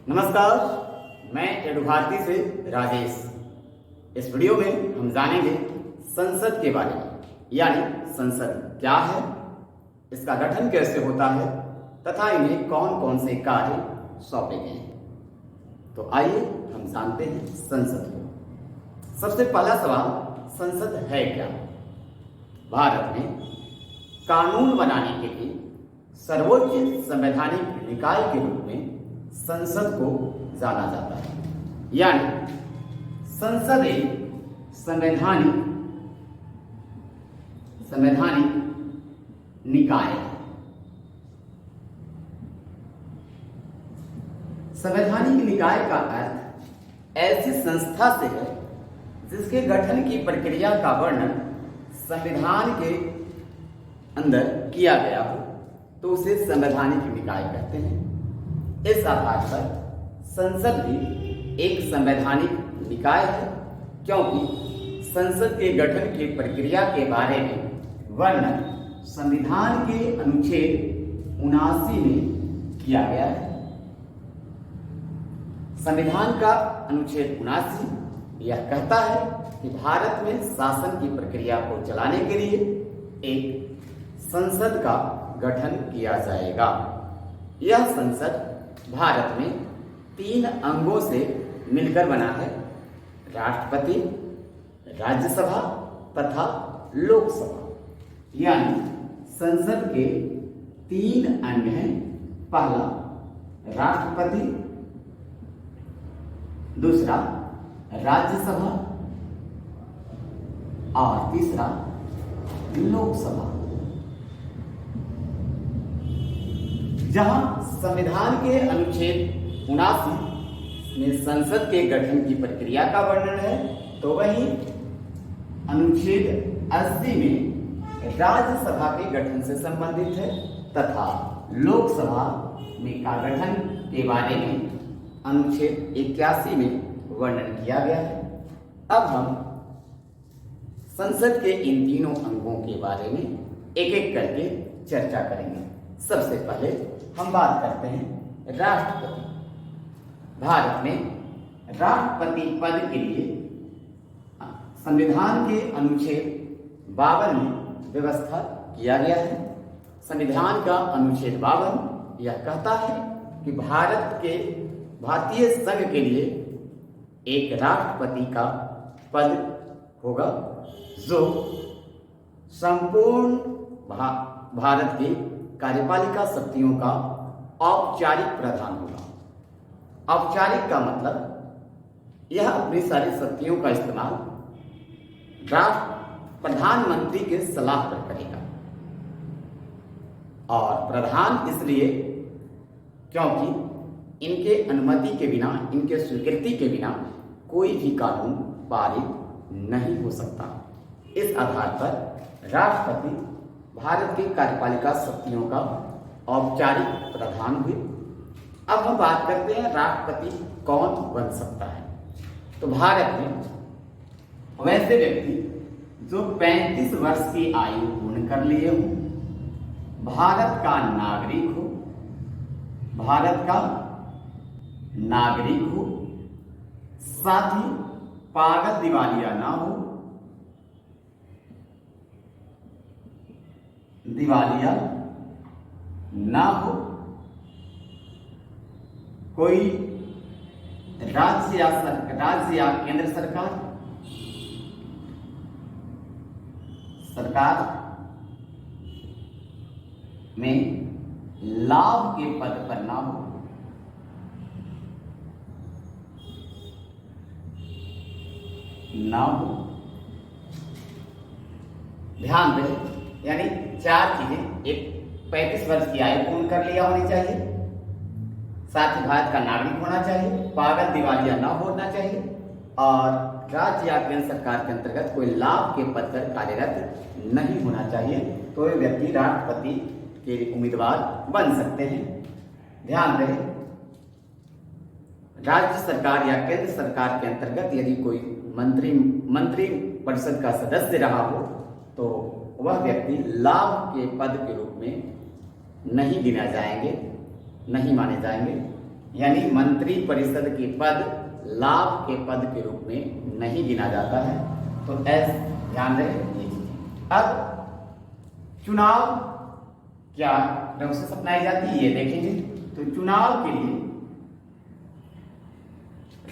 नमस्कार, मैं एडु भारती से राजेश। इस वीडियो में हम जानेंगे संसद के बारे में, यानी संसद क्या है, इसका गठन कैसे होता है तथा इन्हें कौन कौन से कार्य सौंपे गए हैं। तो आइए हम जानते हैं संसद को। सबसे पहला सवाल, संसद है क्या? भारत में कानून बनाने के लिए सर्वोच्च संवैधानिक निकाय के रूप में संसद को जाना जाता है, यानी संसद एक संवैधानिक निकाय है। संवैधानिक निकाय का अर्थ ऐसी संस्था से है जिसके गठन की प्रक्रिया का वर्णन संविधान के अंदर किया गया हो, तो उसे संवैधानिक निकाय कहते हैं। इस आधार पर संसद भी एक संवैधानिक निकाय है, क्योंकि संसद के गठन की प्रक्रिया के बारे में वर्णन संविधान के अनुच्छेद 79 में किया गया है। संविधान का अनुच्छेद 79 यह कहता है कि भारत में शासन की प्रक्रिया को चलाने के लिए एक संसद का गठन किया जाएगा। यह संसद भारत में 3 अंगों से मिलकर बना है: राष्ट्रपति, राज्यसभा तथा लोकसभा। यानी संसद के 3 अंग हैं। पहला राष्ट्रपति, दूसरा राज्यसभा और तीसरा लोकसभा। जहां संविधान के अनुच्छेद 79 में संसद के गठन की प्रक्रिया का वर्णन है, तो वहीं अनुच्छेद 80 में राज्यसभा के गठन से संबंधित है तथा लोकसभा में का गठन के बारे में अनुच्छेद 81 में वर्णन किया गया है। अब हम संसद के इन तीनों अंगों के बारे में एक एक करके चर्चा करेंगे। सबसे पहले हम बात करते हैं राष्ट्रपति। भारत में राष्ट्रपति पद के लिए संविधान के अनुच्छेद 52 में व्यवस्था किया गया है। संविधान का अनुच्छेद 52 यह कहता है कि भारतीय संघ के लिए एक राष्ट्रपति का पद होगा, जो संपूर्ण भारत के कार्यपालिका शक्तियों का औपचारिक प्रधान होगा। औपचारिक का मतलब यह अपनी सारी शक्तियों का इस्तेमाल प्रधानमंत्री के सलाह पर करेगा। और प्रधान इसलिए क्योंकि इनके अनुमति के बिना, इनके स्वीकृति के बिना कोई भी कानून पारित नहीं हो सकता। इस आधार पर राष्ट्रपति भारत की कार्यपालिका शक्तियों का औपचारिक प्रधान हुए। अब हम बात करते हैं राष्ट्रपति कौन बन सकता है। तो भारत में वैसे व्यक्ति जो 35 वर्ष की आयु पूर्ण कर लिए हो, भारत का नागरिक हो, साथ ही पागल दिवालिया ना हो, कोई राज्य या केंद्र सरकार में लाभ के पद पर ना हो, ध्यान दें। यानी 4 चीजें: एक 35 वर्ष की आयु पूर्ण कर लिया होनी चाहिए, साथ ही भारत का नागरिक होना चाहिए, पागल दिवालिया न होना चाहिए और राज्य या केंद्र सरकार के अंतर्गत कोई लाभ के पद पर कार्यरत नहीं होना चाहिए। तो ये व्यक्ति राष्ट्रपति के उम्मीदवार बन सकते हैं। ध्यान रहे, राज्य सरकार या केंद्र सरकार के अंतर्गत यदि कोई मंत्री परिषद का सदस्य रहा हो, तो वह व्यक्ति लाभ के पद के रूप में नहीं गिना जाएंगे, नहीं माने जाएंगे। यानी मंत्री परिषद के पद लाभ के पद के रूप में नहीं गिना जाता है। तो ध्यान रहे ये चीजें। अब चुनाव क्या प्रोसेस अपनाई जाती है ये देखेंगे। तो चुनाव के लिए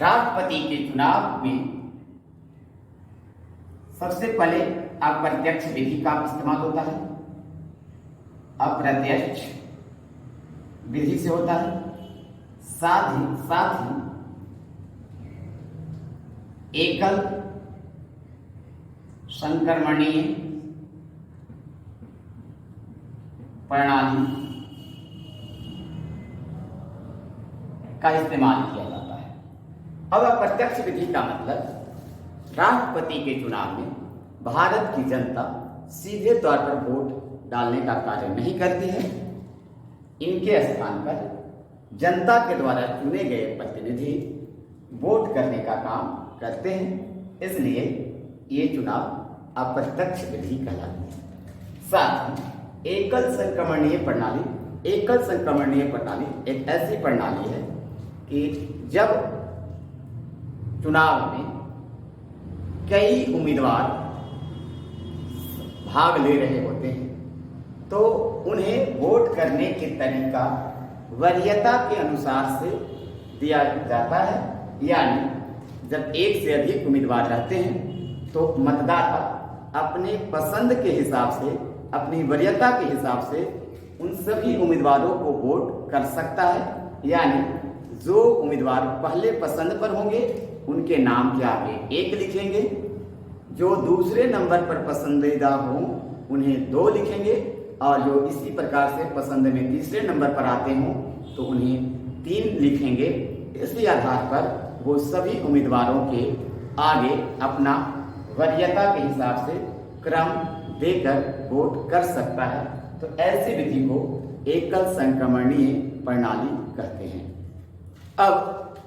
राष्ट्रपति के चुनाव में सबसे पहले अप्रत्यक्ष विधि का इस्तेमाल होता है। अप्रत्यक्ष विधि से होता है। साथ ही एकल संक्रमणीय प्रणाली का इस्तेमाल किया जाता है। अब अप्रत्यक्ष विधि का मतलब राष्ट्रपति के चुनाव में भारत की जनता सीधे तौर पर वोट डालने का कार्य नहीं करती है। इनके स्थान पर जनता के द्वारा चुने गए प्रतिनिधि वोट करने का काम करते हैं। इसलिए ये चुनाव अप्रत्यक्ष विधि कहलाती है। साथ ही एकल संक्रमणीय प्रणाली एक ऐसी प्रणाली है कि जब चुनाव में कई उम्मीदवार भाग ले रहे होते हैं तो उन्हें वोट करने के तरीका वरीयता के अनुसार से दिया जाता है। यानी जब एक से अधिक उम्मीदवार रहते हैं तो मतदाता अपने पसंद के हिसाब से, अपनी वरीयता के हिसाब से उन सभी उम्मीदवारों को वोट कर सकता है। यानी जो उम्मीदवार पहले पसंद पर होंगे उनके नाम के आगे 1 लिखेंगे, जो दूसरे नंबर पर पसंदीदा हों उन्हें 2 लिखेंगे, और जो इसी प्रकार से पसंद में तीसरे नंबर पर आते हों तो उन्हें 3 लिखेंगे। इसी आधार पर वो सभी उम्मीदवारों के आगे अपना वरीयता के हिसाब से क्रम देकर वोट कर सकता है। तो ऐसी विधि को एकल संक्रमणीय प्रणाली कहते हैं। अब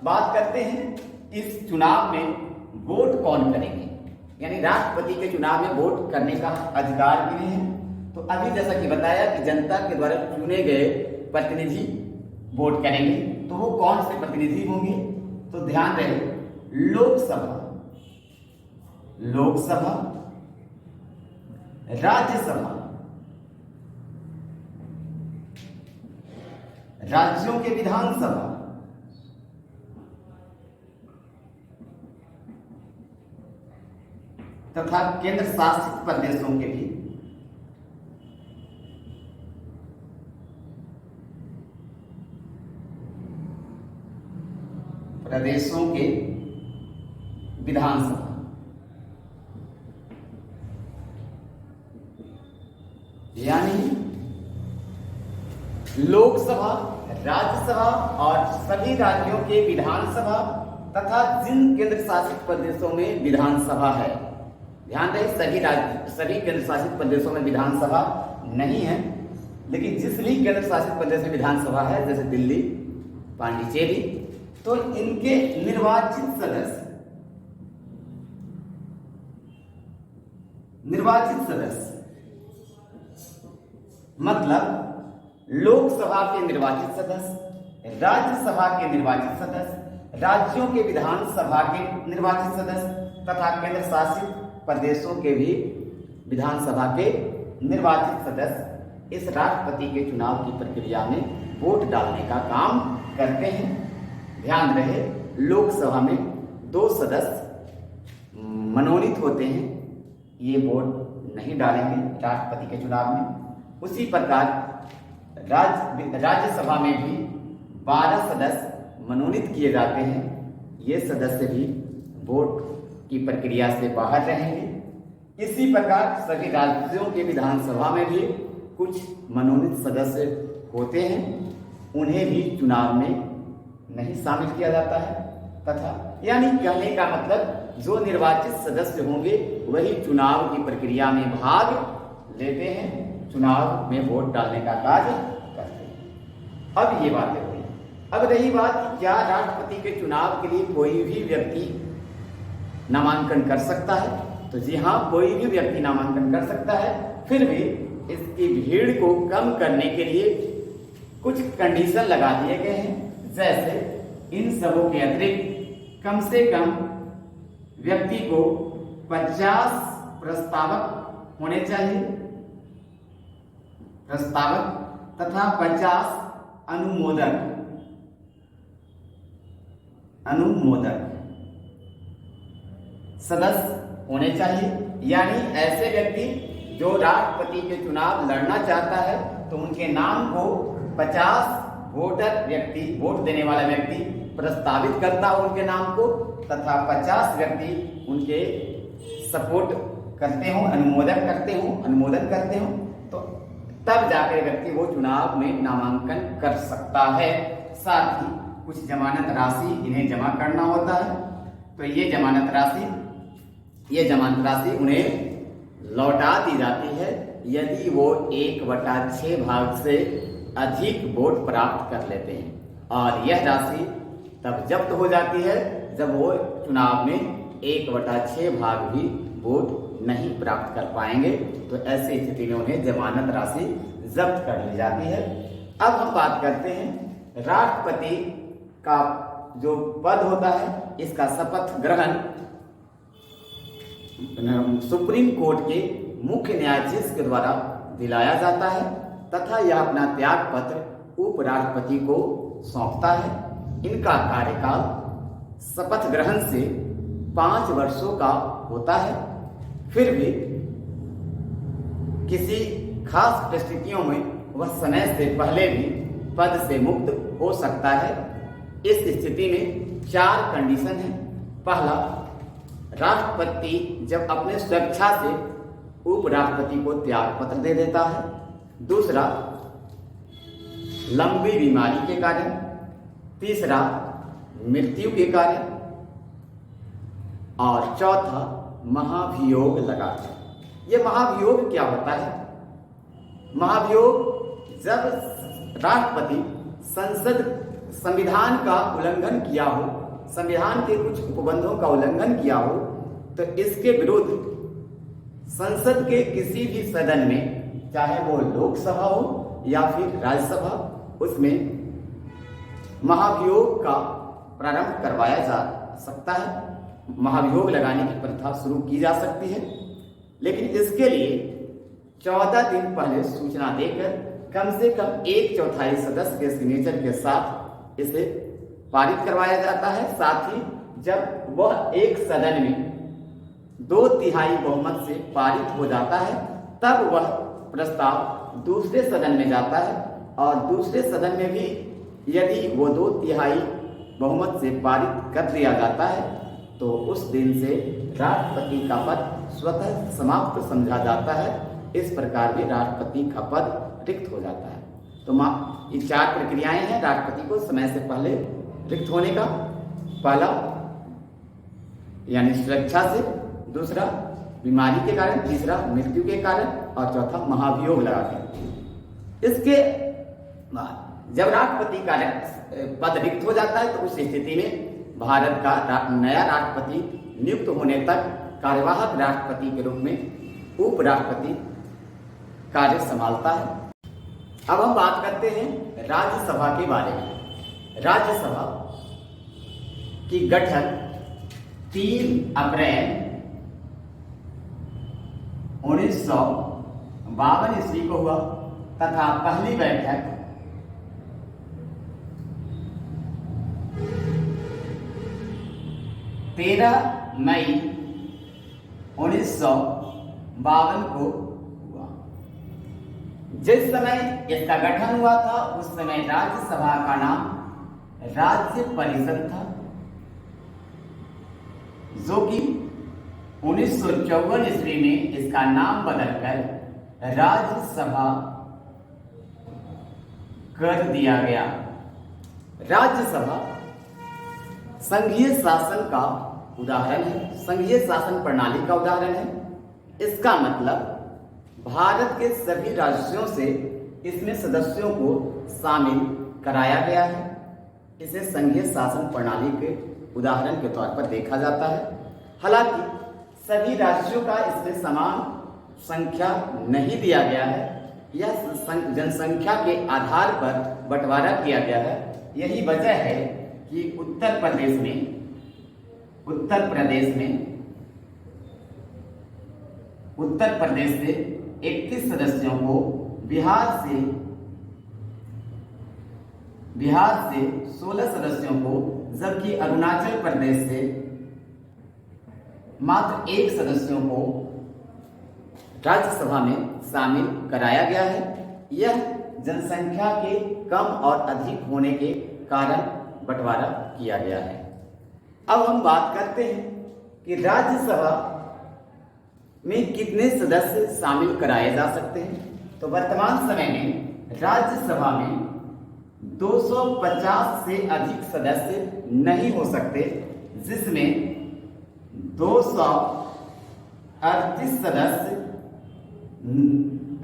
बात करते हैं इस चुनाव में वोट कौन करेंगे, यानी राष्ट्रपति के चुनाव में वोट करने का अधिकार किन्हें है। तो अभी जैसा कि बताया कि जनता के द्वारा चुने गए प्रतिनिधि वोट करेंगे। तो वो कौन से प्रतिनिधि होंगे? तो ध्यान रहे, लोकसभा, राज्यसभा, राज्यों के विधानसभा, तथा केंद्र शासित प्रदेशों के भी विधानसभा। यानी लोकसभा, राज्यसभा और सभी राज्यों के विधानसभा तथा जिन केंद्र शासित प्रदेशों में विधानसभा है। ध्यान रहे, सभी केंद्र शासित प्रदेशों में विधानसभा नहीं है, लेकिन जिस भी केंद्र शासित प्रदेश में विधानसभा है, जैसे दिल्ली, पांडिचेरी, तो इनके निर्वाचित सदस्य मतलब लोकसभा के निर्वाचित सदस्य, राज्यसभा के निर्वाचित सदस्य, राज्यों के विधानसभा के निर्वाचित सदस्य तथा केंद्र शासित प्रदेशों के भी विधानसभा के निर्वाचित सदस्य इस राष्ट्रपति के चुनाव की प्रक्रिया में वोट डालने का काम करते हैं। ध्यान रहे, लोकसभा में 2 सदस्य मनोनीत होते हैं, ये वोट नहीं डालेंगे राष्ट्रपति के चुनाव में। उसी प्रकार राज्यसभा में भी 12 सदस्य मनोनीत किए जाते हैं, ये सदस्य भी वोट की प्रक्रिया से बाहर रहेंगे। इसी प्रकार सभी राज्यों के विधानसभा में भी कुछ मनोनीत सदस्य होते हैं, उन्हें भी चुनाव में नहीं शामिल किया जाता है। तथा यानी कहने का मतलब जो निर्वाचित सदस्य होंगे वही चुनाव की प्रक्रिया में भाग लेते हैं, चुनाव में वोट डालने का कार्य करते हैं। अब ये बातें हुई। अब रही बात कि क्या राष्ट्रपति के चुनाव के लिए कोई भी व्यक्ति नामांकन कर सकता है? तो जी हाँ, कोई भी व्यक्ति नामांकन कर सकता है। फिर भी इसकी भीड़ को कम करने के लिए कुछ कंडीशन लगा दिए गए हैं, जैसे इन सबों के अतिरिक्त कम से कम व्यक्ति को 50 प्रस्तावक होने चाहिए, प्रस्तावक तथा 50 अनुमोदक सदस्य होने चाहिए। यानी ऐसे व्यक्ति जो राष्ट्रपति के चुनाव लड़ना चाहता है तो उनके नाम को 50 वोट देने वाला व्यक्ति प्रस्तावित करता हो उनके नाम को, तथा 50 व्यक्ति उनके सपोर्ट करते हो, अनुमोदन करते हो, तो तब जाकर व्यक्ति वो चुनाव में नामांकन कर सकता है। साथ ही कुछ जमानत राशि इन्हें जमा करना होता है, तो ये जमानत राशि उन्हें लौटा दी जाती है यदि वो 1/6 भाग से अधिक वोट प्राप्त कर लेते हैं, और यह राशि तब जब्त हो जाती है जब वो चुनाव में 1/6 भाग भी वोट नहीं प्राप्त कर पाएंगे, तो ऐसी स्थिति में उन्हें जमानत राशि जब्त कर ली जाती है। अब हम बात करते हैं राष्ट्रपति का जो पद होता है, इसका शपथ ग्रहण सुप्रीम कोर्ट के मुख्य न्यायाधीश के द्वारा दिलाया जाता है, तथा यह अपना त्याग पत्र उपराष्ट्रपति को सौंपता है। इनका कार्यकाल शपथ ग्रहण से 5 वर्षों का होता है। फिर भी किसी खास परिस्थितियों में वह समय से पहले भी पद से मुक्त हो सकता है। इस स्थिति में 4 कंडीशन है। पहला, राष्ट्रपति जब अपने स्वेच्छा से उपराष्ट्रपति को त्याग पत्र दे देता है। दूसरा, लंबी बीमारी के कारण। तीसरा, मृत्यु के कारण। और चौथा, महाभियोग लगाकर। यह महाभियोग क्या होता है? महाभियोग जब राष्ट्रपति संविधान का उल्लंघन किया हो, संविधान के कुछ उपबंधों का उल्लंघन किया हो, तो इसके विरुद्ध संसद के किसी भी सदन में, चाहे वो लोकसभा हो या फिर राज्यसभा, उसमें महाभियोग का प्रारंभ करवाया जा सकता है। महाभियोग लगाने की प्रथा शुरू की जा सकती है, लेकिन इसके लिए 14 दिन पहले सूचना देकर कम से कम 1/4 सदस्य के सिग्नेचर के साथ इसे पारित करवाया जाता है। साथ ही जब वह एक सदन में 2/3 बहुमत से पारित हो जाता है, तब वह प्रस्ताव दूसरे सदन में जाता है, और दूसरे सदन में भी यदि वो 2/3 बहुमत से पारित कर दिया जाता है, तो उस दिन से राष्ट्रपति का पद स्वतः समाप्त समझा जाता है। इस प्रकार भी राष्ट्रपति का पद रिक्त हो जाता है। तो ये 4 प्रक्रियाएं हैं राष्ट्रपति को समय से पहले रिक्त होने का। पहला, यानी स्वेच्छा से। दूसरा, बीमारी के कारण। तीसरा, मृत्यु के कारण। और चौथा, महाभियोग लगाकर। इसके बाद जब राष्ट्रपति का पद रिक्त हो जाता है, तो उस स्थिति में भारत का नया राष्ट्रपति नियुक्त होने तक कार्यवाहक राष्ट्रपति के रूप में उपराष्ट्रपति कार्य संभालता है। अब हम बात करते हैं राज्यसभा के बारे में। राज्यसभा की गठन 3 अप्रैल 1952 ईस्वी को हुआ, तथा पहली बैठक 13 मई 1952 को हुआ। जिस समय इसका गठन हुआ था, उस समय राज्यसभा का नाम राज्य परिषद था, जो कि 1954 ईस्वी में इसका नाम बदलकर राज्यसभा कर दिया गया। राज्यसभा संघीय शासन का उदाहरण है, संघीय शासन प्रणाली का उदाहरण है। इसका मतलब भारत के सभी राज्यों से इसमें सदस्यों को शामिल कराया गया है। इसे संघीय शासन प्रणाली के उदाहरण के तौर पर देखा जाता है। हालांकि सभी राज्यों का इसमें समान संख्या नहीं दिया गया है, यह जनसंख्या के आधार पर बंटवारा किया गया है। यही वजह है कि उत्तर प्रदेश से 31 सदस्यों को, बिहार से 16 सदस्यों को, जबकि अरुणाचल प्रदेश से मात्र 1 सदस्यों को राज्यसभा में शामिल कराया गया है। यह जनसंख्या के कम और अधिक होने के कारण बंटवारा किया गया है। अब हम बात करते हैं कि राज्यसभा में कितने सदस्य शामिल कराए जा सकते हैं। तो वर्तमान समय में राज्यसभा में 250 से अधिक सदस्य नहीं हो सकते, जिसमें 238 सदस्य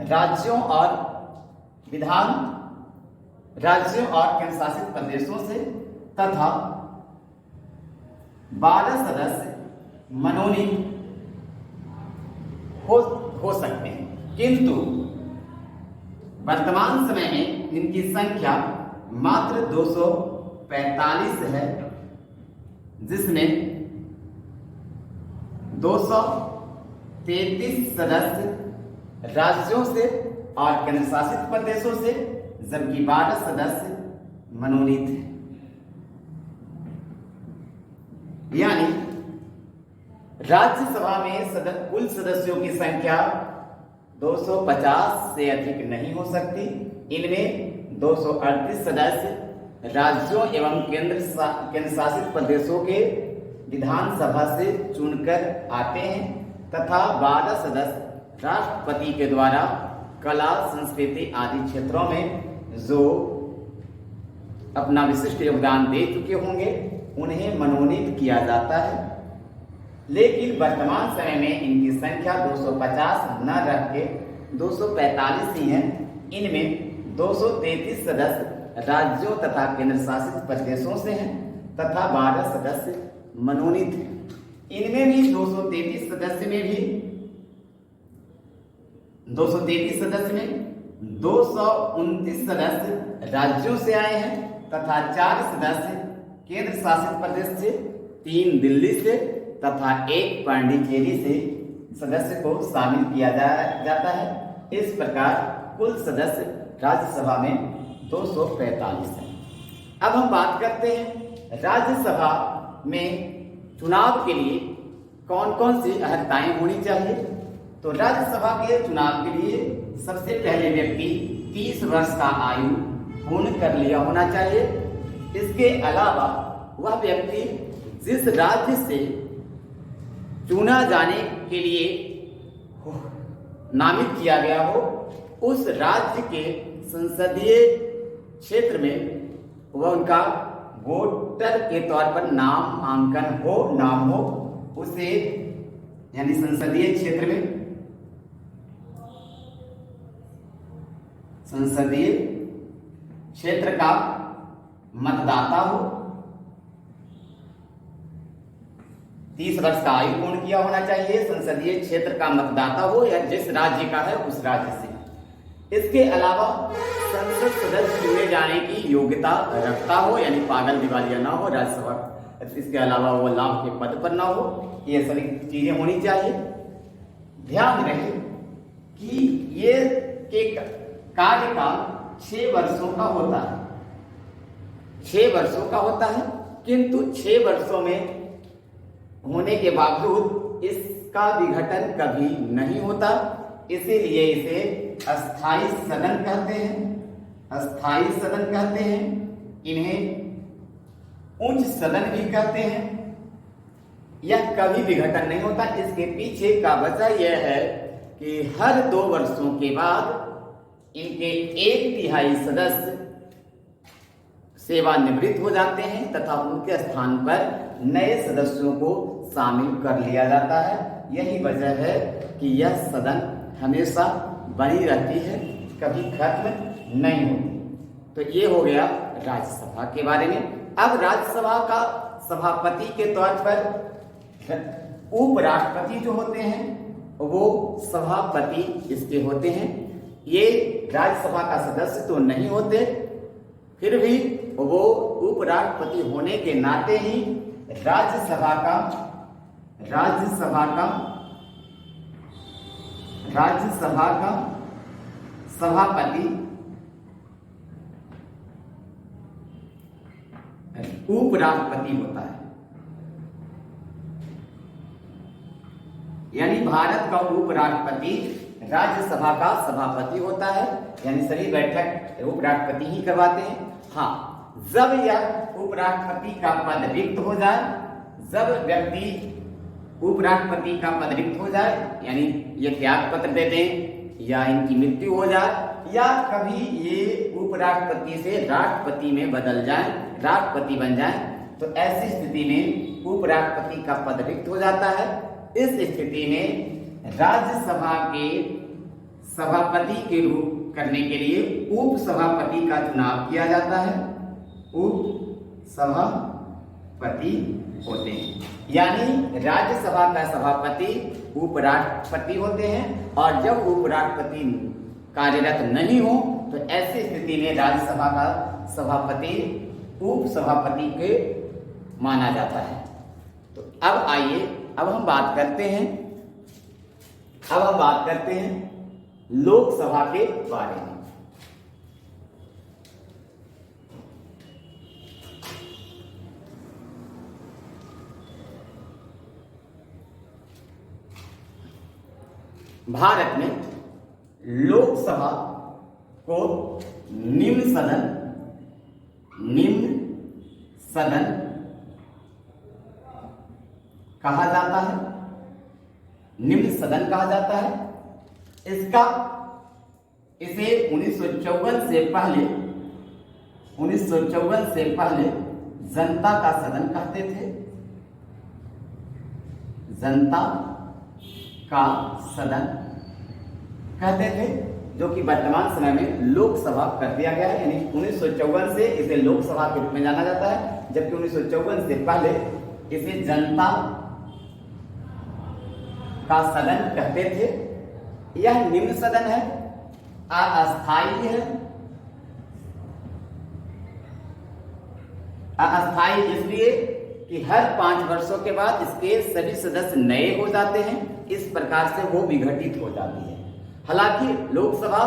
राज्यों और केंद्र शासित प्रदेशों से तथा 12 सदस्य मनोनीत हो सकते हैं, किंतु वर्तमान समय में इनकी संख्या मात्र 245 है, जिसमें 233 सदस्य राज्यों से और केंद्र शासित प्रदेशों से, जबकि 12 सदस्य मनोनीत हैं। यानी राज्यसभा में कुल सदस्यों की संख्या 250 से अधिक नहीं हो सकती। इनमें 238 सदस्य राज्यों एवं केंद्र शासित प्रदेशों के विधानसभा से चुनकर आते हैं तथा 12 सदस्य राष्ट्रपति के द्वारा कला, संस्कृति आदि क्षेत्रों में जो अपना विशिष्ट योगदान दे चुके होंगे उन्हें मनोनीत किया जाता है। लेकिन वर्तमान समय में इनकी संख्या 250 न रख के 245 ही है। इनमें 233 सदस्य राज्यों तथा केंद्र शासित प्रदेशों से हैं तथा 12 सदस्य मनोनीत हैं। इनमें भी 233 सदस्य में 229 सदस्य राज्यों से आए हैं तथा 4 सदस्य केंद्र शासित प्रदेश से, 3 दिल्ली से तथा 1 पांडिचेरी से सदस्य को शामिल किया जाता है। इस प्रकार कुल सदस्य राज्यसभा में 245 है। अब हम बात करते हैं राज्यसभा में चुनाव के लिए कौन कौन सी अर्हताएं होनी चाहिए। तो राज्यसभा के चुनाव के लिए सबसे पहले व्यक्ति 30 वर्ष का आयु पूर्ण कर लिया होना चाहिए। इसके अलावा वह व्यक्ति जिस राज्य से चुना जाने के लिए नामित किया गया हो, उस राज्य के संसदीय क्षेत्र में वह उनका वोटर के तौर पर नाम हो, उसे यानी संसदीय क्षेत्र का मतदाता हो, 30 वर्ष का आयु पूर्ण किया होना चाहिए, संसदीय क्षेत्र का मतदाता हो या जिस राज्य का है उस राज्य से। इसके अलावा संसद सदस्य चुने जाने की योग्यता रखता हो, यानी पागल दिवालिया ना हो राज्यसभा। इसके अलावा वो लाभ के पद पर ना हो। ये सभी चीजें होनी चाहिए। ध्यान रहे कि ये के कार्यकाल 6 वर्षों का होता है, 6 वर्षों का होता है, किंतु 6 वर्षों में होने के बावजूद इसका विघटन कभी नहीं होता। इसीलिए इसे अस्थायी सदन कहते हैं। इन्हें उच्च सदन भी कहते हैं। यह कभी विघटन नहीं होता। इसके पीछे का वजह यह है कि हर 2 वर्षों के बाद इनके 1/3 सदस्य सेवानिवृत्त हो जाते हैं तथा उनके स्थान पर नए सदस्यों को शामिल कर लिया जाता है। यही वजह है कि यह सदन हमेशा बनी रहती है, कभी खत्म नहीं होती। तो ये हो गया राज्यसभा के बारे में। अब राज्यसभा का सभापति के तौर पर उपराष्ट्रपति जो होते हैं वो सभापति इसके होते हैं। ये राज्यसभा का सदस्य तो नहीं होते, फिर भी वो उपराष्ट्रपति होने के नाते ही राज्यसभा का सभापति उपराष्ट्रपति होता है। यानी भारत का उपराष्ट्रपति राज्यसभा का सभापति होता है, यानी सभी बैठक उपराष्ट्रपति ही करवाते हैं। हाँ, जब यह उपराष्ट्रपति का पद रिक्त हो जाए, जब व्यक्ति उपराष्ट्रपति का पद रिक्त हो जाए, यानी ये त्याग पत्र देते हैं या इनकी मृत्यु हो जाए, या कभी ये उपराष्ट्रपति से राष्ट्रपति में बदल जाए, राष्ट्रपति बन जाए, तो ऐसी स्थिति में उपराष्ट्रपति का पद रिक्त हो जाता है। इस स्थिति में राज्यसभा के सभापति के रूप करने के लिए उप सभापति का चुनाव किया जाता है। उप सभापति होते हैं, यानी राज्यसभा का सभापति उपराष्ट्रपति होते हैं, और जब उपराष्ट्रपति कार्यरत नहीं हो तो ऐसी स्थिति में राज्यसभा का सभापति उप सभापति के माना जाता है। तो अब आइए, अब हम बात करते हैं लोकसभा के बारे में। भारत में लोकसभा को निम्न सदन कहा जाता है। निम्न सदन कहा जाता है। इसे 1954 से पहले जनता का सदन कहते थे। जनता का सदन कहते थे, जो कि वर्तमान समय में लोकसभा कर दिया गया है। यानी 1954 से इसे लोकसभा के रूप में जाना जाता है, जबकि 1954 से पहले इसे जनता का सदन कहते थे। यह निम्न सदन है, अस्थायी है। अस्थायी इसलिए कि हर 5 वर्षों के बाद इसके सभी सदस्य नए हो जाते हैं, इस प्रकार से वो विघटित हो जाती है। हालांकि लोकसभा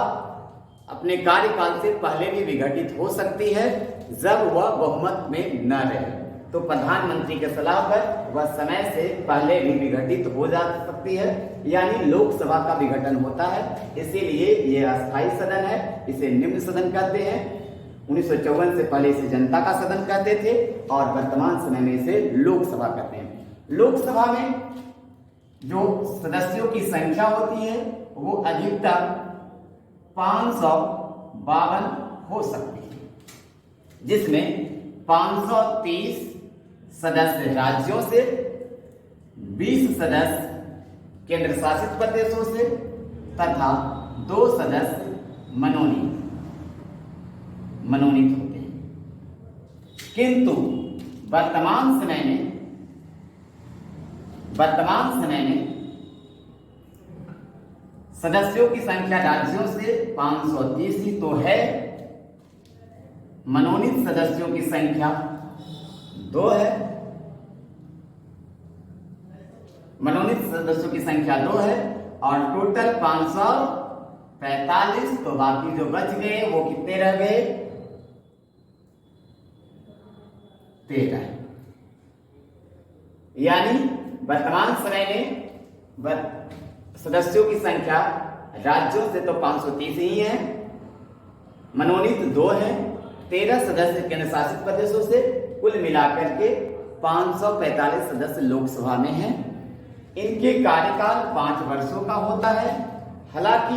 अपने कार्यकाल से पहले भी विघटित हो सकती है, जब वह बहुमत में न रहे, तो प्रधानमंत्री के सलाह पर वह समय से पहले भी विघटित हो जा सकती है। यानी लोकसभा का विघटन होता है, इसीलिए यह अस्थायी सदन है, इसे निम्न सदन कहते हैं। 1954 से पहले इसे जनता का सदन कहते थे, और वर्तमान समय में इसे लोकसभा कहते हैं। लोकसभा में जो सदस्यों की संख्या होती है वो अधिकतम 552 हो सकती है, जिसमें 530 सदस्य राज्यों से, 20 सदस्य केंद्र शासित प्रदेशों से तथा 2 सदस्य मनोनीत होते हैं। किंतु वर्तमान समय में सदस्यों की संख्या राज्यों से 530 ही तो है, मनोनीत सदस्यों की संख्या 2 है। मनोनीत सदस्यों की संख्या 2 है, और टोटल 545, तो बाकी जो बच गए वो कितने रह गए? 13। यानी वर्तमान समय में सदस्यों की संख्या राज्यों से तो 530 ही है, मनोनीत 2 है, 13 सदस्य केंद्र शासित प्रदेशों से, कुल मिलाकर के 545 सदस्य लोकसभा में हैं। इनके कार्यकाल 5 वर्षों का होता है। हालांकि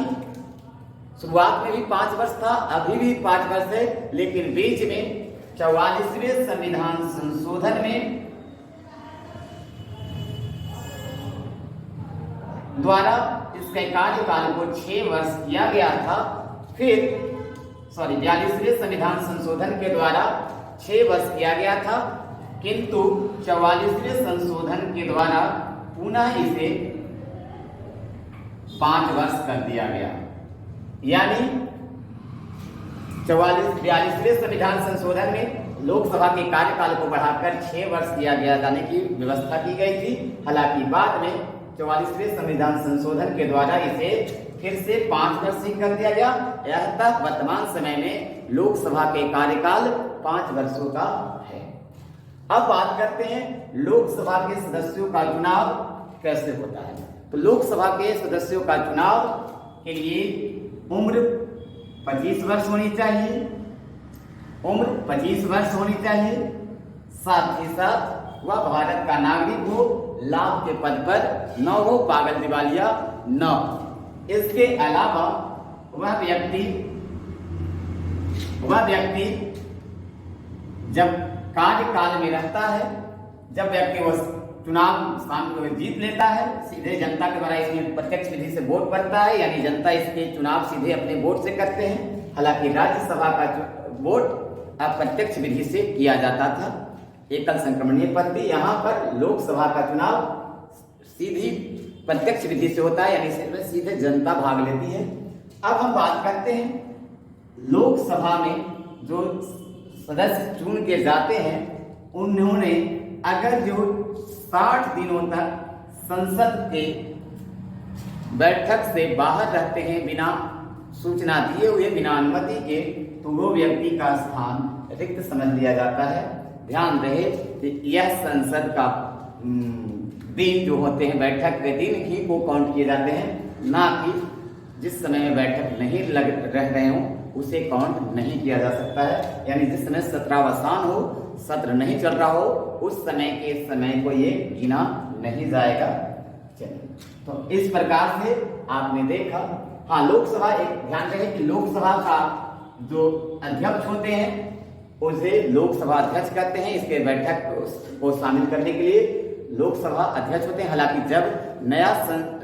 शुरुआत में भी 5 वर्ष था, अभी भी 5 वर्ष है, लेकिन बीच में 44वें संविधान संशोधन में द्वारा इसके कार्यकाल को 6 वर्ष किया गया था। फिर 42वें संविधान संशोधन के द्वारा 6 वर्ष किया गया था, किंतु 44वें संशोधन के द्वारा पुनः इसे 5 वर्ष कर दिया गया। यानी 42वें संविधान संशोधन में लोकसभा के कार्यकाल को बढ़ाकर 6 वर्ष किया गया जाने की व्यवस्था की गई थी। हालांकि बाद में 44वें संविधान संशोधन के द्वारा इसे फिर से 5 वर्ष ही कर दिया गया। यह तक वर्तमान समय में लोकसभा के कार्यकाल 5 वर्षों का है। अब बात करते हैं लोकसभा के सदस्यों का चुनाव कैसे होता है। तो लोकसभा के सदस्यों का चुनाव के लिए उम्र 25 वर्ष होनी चाहिए, उम्र 25 वर्ष होनी चाहिए। साथ ही साथ वह भारत का नागरिक हो, लाभ के पद पर न हो, पागल दिवालिया न हो। इसके अलावा वह व्यक्ति जब कार्यकाल में रहता है, जब व्यक्ति वो चुनाव स्थान को जीत लेता है, सीधे जनता के द्वारा इसमें प्रत्यक्ष विधि से वोट पड़ता है, यानी जनता इसके चुनाव सीधे अपने वोट से करते हैं। हालांकि राज्यसभा का वोट अप्रत्यक्ष विधि से किया जाता था, एकल संक्रमणीय पद्धति। यहाँ पर लोकसभा का चुनाव सीधी प्रत्यक्ष विधि से होता है, यानी सीधे जनता भाग लेती है। अब हम बात करते हैं लोकसभा में जो सदस्य चुन के जाते हैं, उन्होंने अगर जो 60 दिनों तक संसद के बैठक से बाहर रहते हैं बिना सूचना दिए हुए, बिना अनुमति के, तो वो व्यक्ति का स्थान रिक्त समझ लिया जाता है। ध्यान रहे कि यह संसद का दिन जो होते हैं, बैठक के दिन ही वो काउंट किए जाते हैं, ना कि जिस समय में बैठक नहीं रह रहे हों उसे काउंट नहीं किया जा सकता है। यानी जिस समय सत्रावसान हो, सत्र नहीं चल रहा हो, उस समय के समय को ये गिना नहीं जाएगा। चलिए, तो इस प्रकार से आपने देखा। हाँ, लोकसभा, एक ध्यान रहे कि लोकसभा का जो अध्यक्ष होते हैं उसे लोकसभा अध्यक्ष कहते हैं। इसके बैठक को शामिल करने के लिए लोकसभा अध्यक्ष होते हैं। हालांकि जब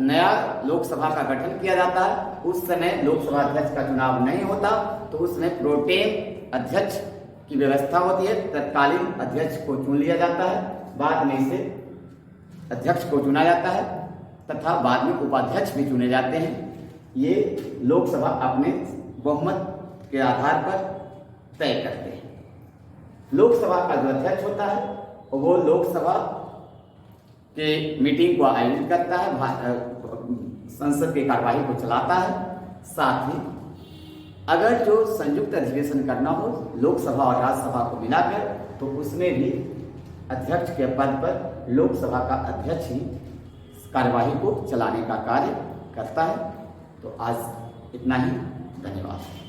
नया लोकसभा का गठन किया जाता है, उस समय लोकसभा अध्यक्ष का चुनाव नहीं होता, तो उसमें प्रोटेम अध्यक्ष की व्यवस्था होती है। तत्कालीन अध्यक्ष को चुन लिया जाता है, बाद में इसे अध्यक्ष को चुना जाता है तथा बाद में उपाध्यक्ष भी चुने जाते हैं। ये लोकसभा अपने बहुमत के आधार पर तय करते हैं। लोकसभा का जो अध्यक्ष होता है वो लोकसभा के मीटिंग को आयोजित करता है, संसद की कार्यवाही को चलाता है। साथ ही अगर जो संयुक्त अधिवेशन करना हो लोकसभा और राज्यसभा को मिलाकर, तो उसमें भी अध्यक्ष के पद पर लोकसभा का अध्यक्ष ही कार्यवाही को चलाने का कार्य करता है। तो आज इतना ही, धन्यवाद।